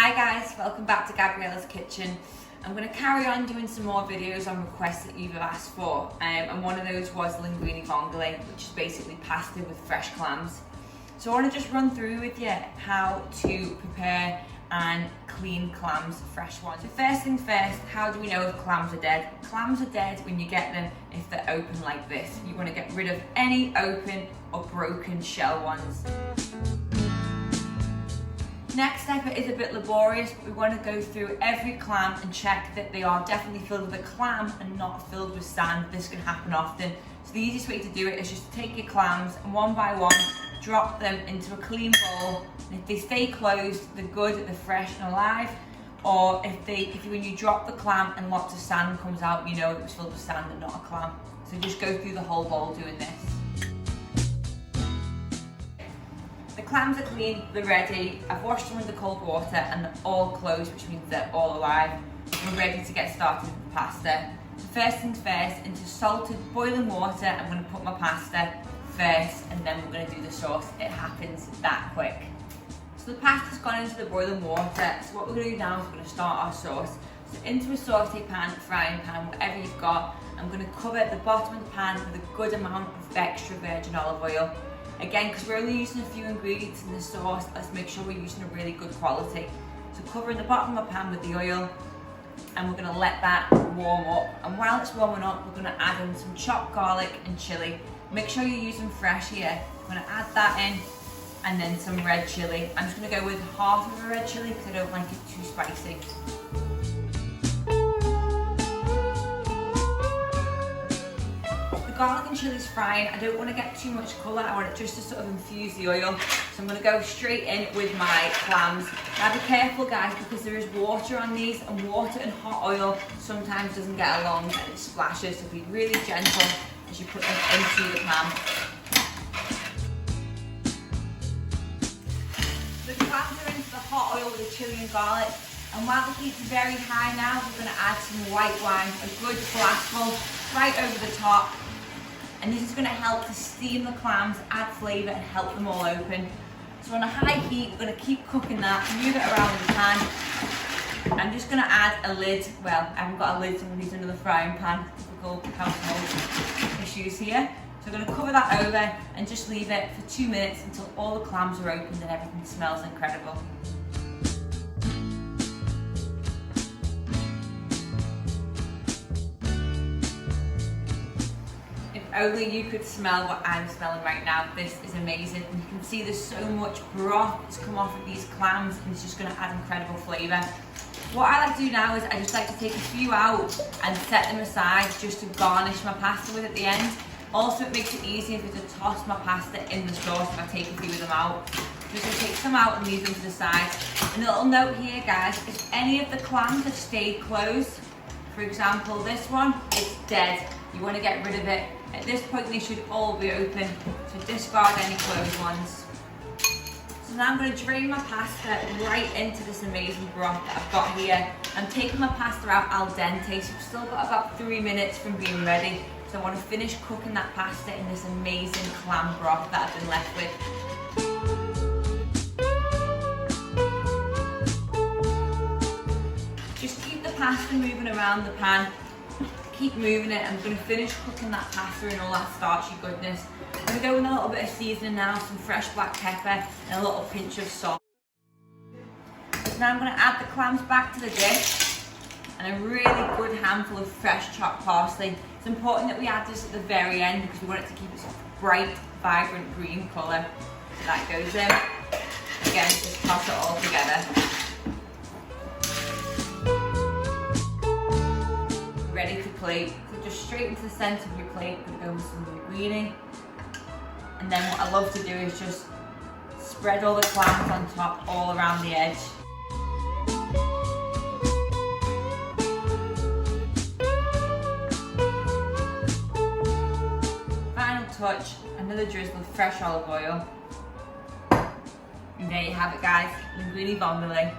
Hi guys, welcome back to Gabriella's Kitchen. I'm going to carry on doing some more videos on requests that you've asked for, and one of those was Linguine Vongole, which is basically pasta with fresh clams. So I want to just run through with you how to prepare and clean clams, fresh ones. So first things first, how do we know if clams are dead? Clams are dead when you get them if they're open like this. You want to get rid of any open or broken shell ones. Next step is a bit laborious, but we want to go through every clam and check that they are definitely filled with a clam and not filled with sand. This can happen often. So the easiest way to do it is just to take your clams and one by one, drop them into a clean bowl. And if they stay closed, they're good, they're fresh and alive. Or if when you drop the clam and lots of sand comes out, you know it was filled with sand and not a clam. So just go through the whole bowl doing this. The clams are clean, they're ready. I've washed them under cold water and they're all closed, which means they're all alive. We're ready to get started with the pasta. So first things first, into salted boiling water, I'm going to put my pasta first and then we're going to do the sauce. It happens that quick. So the pasta's gone into the boiling water. So what we're going to do now is we're going to start our sauce. So into a saute pan, frying pan, whatever you've got, I'm going to cover the bottom of the pan with a good amount of extra virgin olive oil. Again, because we're only using a few ingredients in the sauce, let's make sure we're using a really good quality. So covering the bottom of the pan with the oil, and we're going to let that warm up. And while it's warming up, we're going to add in some chopped garlic and chilli. Make sure you're using fresh here. I'm going to add that in, and then some red chilli. I'm just going to go with half of a red chilli because I don't like it too spicy. Garlic and chilli is frying. I don't want to get too much colour, I want it just to sort of infuse the oil. So I'm going to go straight in with my clams. Now be careful guys, because there is water on these, and water and hot oil sometimes doesn't get along and it splashes, so be really gentle as you put them into the pan. The clams are into the hot oil with the chilli and garlic, and while the heat's very high now, we're going to add some white wine, a good glassful, right over the top. And this is going to help to steam the clams, add flavour and help them all open. So on a high heat, we're going to keep cooking that, move it around in the pan. I'm just going to add a lid. Well, I haven't got a lid, so I'm using another frying pan. Typical household issues here. So I'm going to cover that over and just leave it for 2 minutes until all the clams are opened and everything smells incredible. Only you could smell what I'm smelling right now. This is amazing. And you can see there's so much broth that's come off of these clams, and it's just going to add incredible flavour. What I like to do now is I just like to take a few out and set them aside just to garnish my pasta with at the end. Also, it makes it easier for me to toss my pasta in the sauce if I take a few of them out. Just going to take some out and leave them to the side. And a little note here guys, if any of the clams have stayed closed, for example this one, it's dead. You want to get rid of it. At this point they should all be open, so discard any closed ones. So now I'm going to drain my pasta right into this amazing broth that I've got here. I'm taking my pasta out al dente, so I've still got about 3 minutes from being ready. So I want to finish cooking that pasta in this amazing clam broth that I've been left with. Just keep the pasta moving around the pan. Keep moving it. I'm going to finish cooking that pasta and all that starchy goodness. I'm going to go with a little bit of seasoning now, some fresh black pepper and a little pinch of salt. So now I'm going to add the clams back to the dish and a really good handful of fresh chopped parsley. It's important that we add this at the very end because we want it to keep its bright, vibrant green colour. So that goes in. Again, just toss it all together. Ready to plate. So just straight into the centre of your plate, we're going to go with some linguine. And then what I love to do is just spread all the clams on top, all around the edge. Final touch, another drizzle of fresh olive oil. And there you have it guys, Linguine Vongole.